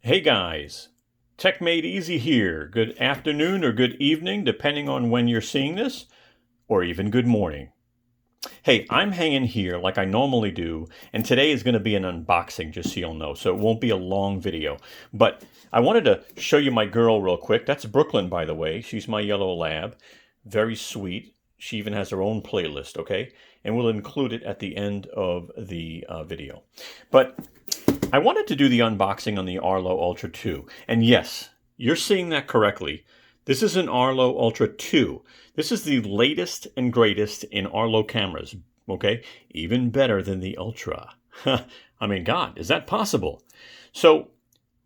Hey guys, Tech Made Easy here. Good afternoon or good evening, depending on when you're seeing this, or even good morning. Hey, I'm hanging here like I normally do, and today is going to be an unboxing, just so you'll know, so it won't be a long video. But I wanted to show you my girl real quick. That's Brooklyn, by the way. She's my yellow lab. Very sweet. She even has her own playlist, okay? And we'll include it at the end of the video. But I wanted to do the unboxing on the Arlo Ultra 2. And yes, you're seeing that correctly. This is an Arlo Ultra 2. This is the latest and greatest in Arlo cameras, okay? Even better than the Ultra. I mean, God, is that possible? So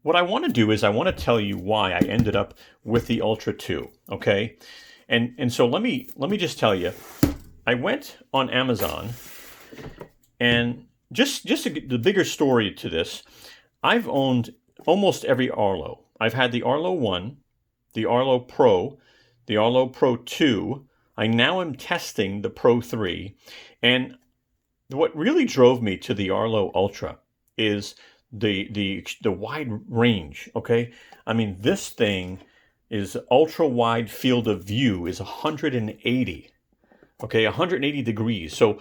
what I want to do is I want to tell you why I ended up with the Ultra 2, okay? And so let me just tell you, I went on Amazon and the bigger story to this, I've owned almost every Arlo. I've had the Arlo 1, the Arlo Pro, the Arlo Pro 2. I now am testing the Pro 3. And what really drove me to the Arlo Ultra is the wide range, okay? I mean, this thing is ultra wide field of view is 180, okay? 180 degrees. So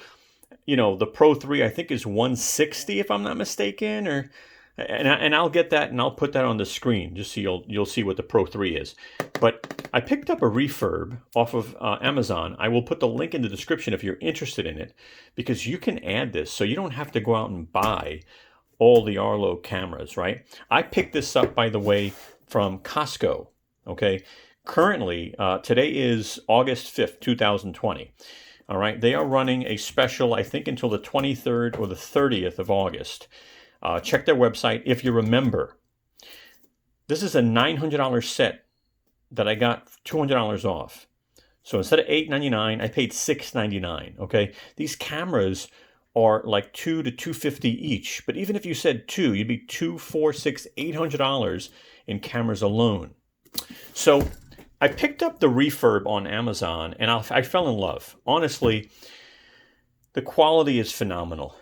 you know, the Pro 3 I think is 160 if I'm not mistaken, and I'll get that and I'll put that on the screen just so you'll see what the Pro 3 is. But I picked up a refurb off of Amazon. I will put the link in the description if you're interested in it, because you can add this so you don't have to go out and buy all the Arlo cameras, right? I picked this up, by the way, from Costco, okay? Currently, today is August 5th, 2020. All right, they are running a special, I think, until the 23rd or the 30th of August. Check their website. If you remember, this is a $900 set that I got $200 off. So instead of $899, I paid $699, okay? These cameras are like $200 to $250 each. But even if you said two, you'd be $200, $400, $600, $800 in cameras alone. So I picked up the refurb on Amazon and I fell in love. Honestly, the quality is phenomenal.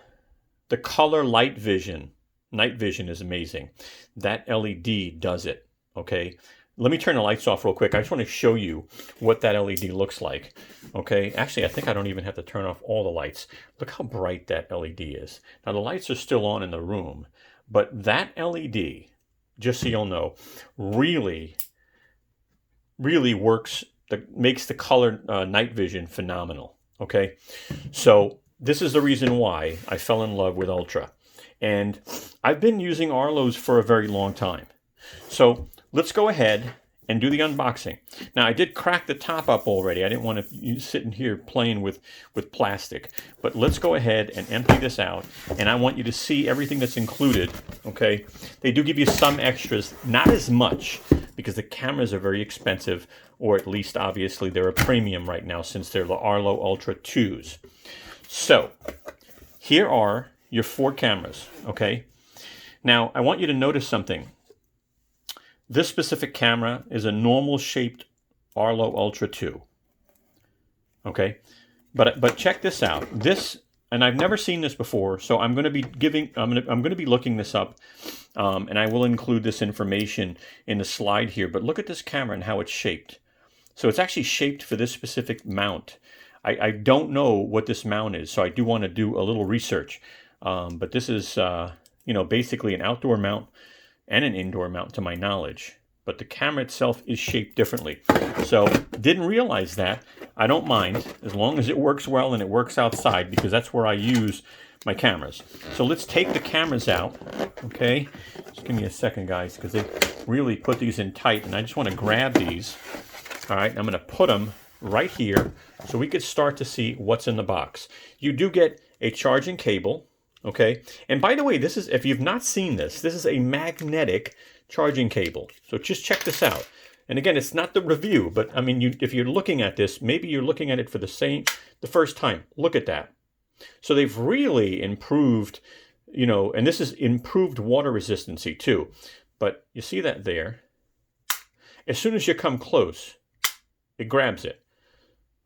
The color night vision is amazing. That LED does it, okay? Let me turn the lights off real quick. I just want to show you what that LED looks like, okay? Actually, I think I don't even have to turn off all the lights. Look how bright that LED is. Now, the lights are still on in the room, but that LED, just so you'll know, really works, makes the color night vision phenomenal, okay? So this is the reason why I fell in love with Ultra. And I've been using Arlo's for a very long time. So let's go ahead and do the unboxing. Now, I did crack the top up already. I didn't want to sit in here playing with plastic. But let's go ahead and empty this out. And I want you to see everything that's included, okay? They do give you some extras, not as much, because the cameras are very expensive, or at least, obviously, they're a premium right now since they're the Arlo Ultra 2s. So, here are your 4 cameras, okay? Now, I want you to notice something. This specific camera is a normal shaped Arlo Ultra 2. Okay, but check this out. This, and I've never seen this before, so I'm going to be looking this up, and I will include this information in the slide here. But look at this camera and how it's shaped. So it's actually shaped for this specific mount. I don't know what this mount is, so I do want to do a little research. But this is basically an outdoor mount and an indoor mount to my knowledge, but the camera itself is shaped differently. So didn't realize that. I don't mind as long as it works well and it works outside, because that's where I use my cameras. So let's take the cameras out, okay? Just give me a second, guys, because they really put these in tight, and I just want to grab these. All right, I'm going to put them right here so we could start to see what's in the box. You do get a charging cable. Okay, and by the way, this is, if you've not seen this is a magnetic charging cable. So just check this out. And again, it's not the review, but I mean, if you're looking at this, maybe you're looking at it for the first time. Look at that. So they've really improved, and this is improved water resistancy too. But you see that there? As soon as you come close, it grabs it.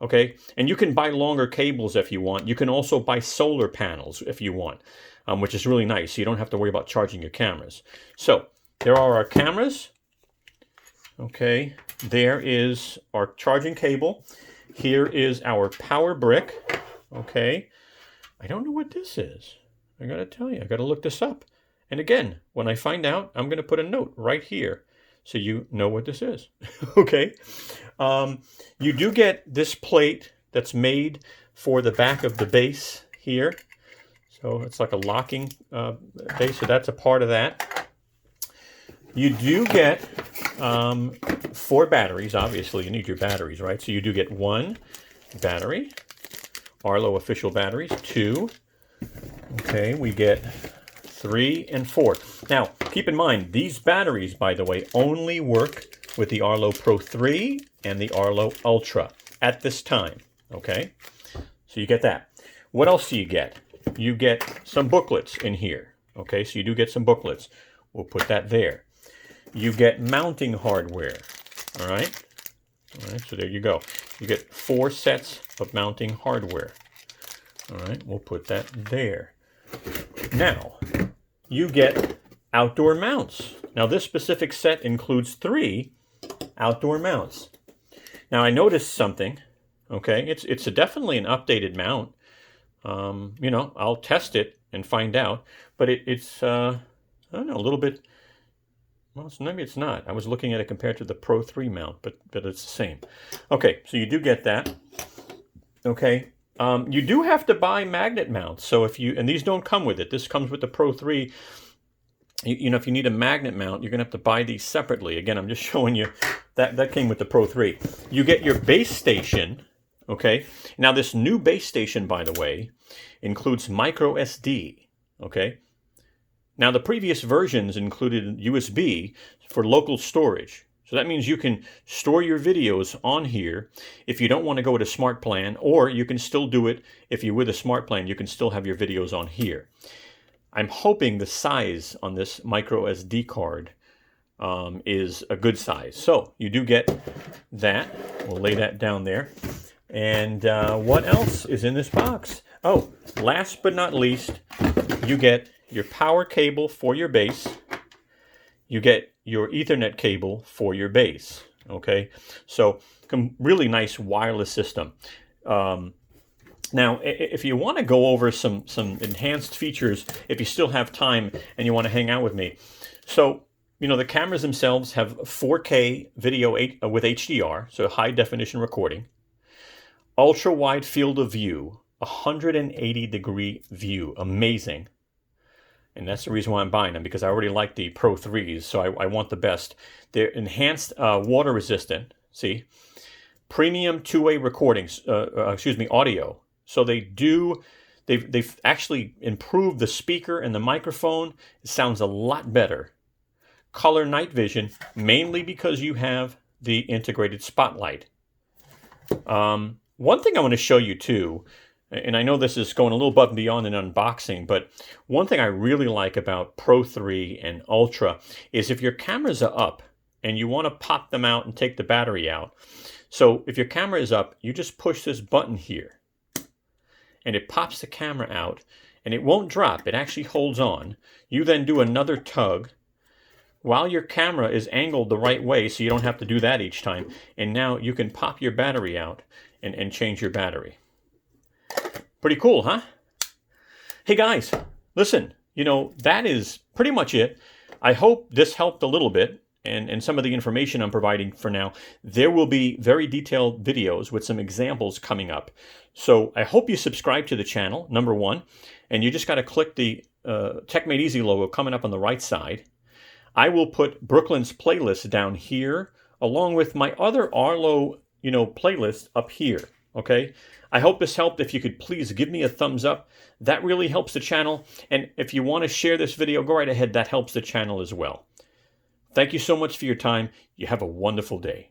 Okay, and you can buy longer cables if you want. You can also buy solar panels if you want, which is really nice. So you don't have to worry about charging your cameras. So there are our cameras. Okay, there is our charging cable. Here is our power brick. Okay, I don't know what this is. I gotta tell you, I gotta look this up. And again, when I find out, I'm gonna put a note right here so you know what this is. Okay, you do get this plate that's made for the back of the base here. So it's like a locking base, so that's a part of that. You do get 4 batteries. Obviously, you need your batteries, right? So you do get 1 battery, Arlo official batteries, 2. Okay, we get 3 and 4. Now, keep in mind, these batteries, by the way, only work with the Arlo Pro 3 and the Arlo Ultra at this time, okay? So you get that. What else do you get? You get some booklets in here, okay? So you do get some booklets. We'll put that there. You get mounting hardware, all right? All right, so there you go. You get 4 sets of mounting hardware. All right, we'll put that there. Now, you get outdoor mounts. Now, this specific set includes 3 outdoor mounts. Now, I noticed something, okay? It's definitely an updated mount. You know, I'll test it and find out, but it's I don't know, a little bit, well, maybe it's not. I was looking at it compared to the Pro 3 mount, but it's the same. Okay, so you do get that. Okay, you do have to buy magnet mounts. So if you, and these don't come with it. This comes with the Pro 3. You know, if you need a magnet mount, you're going to have to buy these separately. Again, I'm just showing you that came with the Pro 3. You get your base station. Okay, now this new base station, by the way, includes micro SD. Okay, now the previous versions included USB for local storage. So that means you can store your videos on here if you don't want to go with a smart plan, or you can still do it if you're with a smart plan, you can still have your videos on here. I'm hoping the size on this micro SD card is a good size. So you do get that. We'll lay that down there. And what else is in this box? Oh, last but not least, you get your power cable for your base. You get your Ethernet cable for your base. Okay, so really nice wireless system. Now, if you want to go over some enhanced features, if you still have time and you want to hang out with me, so you know the cameras themselves have 4K video with HDR, so high definition recording. Ultra wide field of view, 180-degree view, amazing. And that's the reason why I'm buying them, because I already like the Pro 3s, so I want the best. They're enhanced water resistant, see? Premium two-way recordings, audio. So they've actually improved the speaker and the microphone. It sounds a lot better. Color night vision, mainly because you have the integrated spotlight. One thing I want to show you too, and I know this is going a little above and beyond an unboxing, but one thing I really like about Pro 3 and Ultra is if your cameras are up and you want to pop them out and take the battery out. So if your camera is up, you just push this button here and it pops the camera out and it won't drop. It actually holds on. You then do another tug while your camera is angled the right way, so you don't have to do that each time. And now you can pop your battery out and change your battery. Pretty cool, huh? Hey guys, listen, you know, that is pretty much it. I hope this helped a little bit and some of the information I'm providing for now. There will be very detailed videos with some examples coming up. So I hope you subscribe to the channel, number 1, and you just got to click the Tech Made Easy logo coming up on the right side. I will put Brooklyn's playlist down here, along with my other Arlo, playlist up here, okay? I hope this helped. If you could please give me a thumbs up, that really helps the channel. And if you want to share this video, go right ahead. That helps the channel as well. Thank you so much for your time. You have a wonderful day.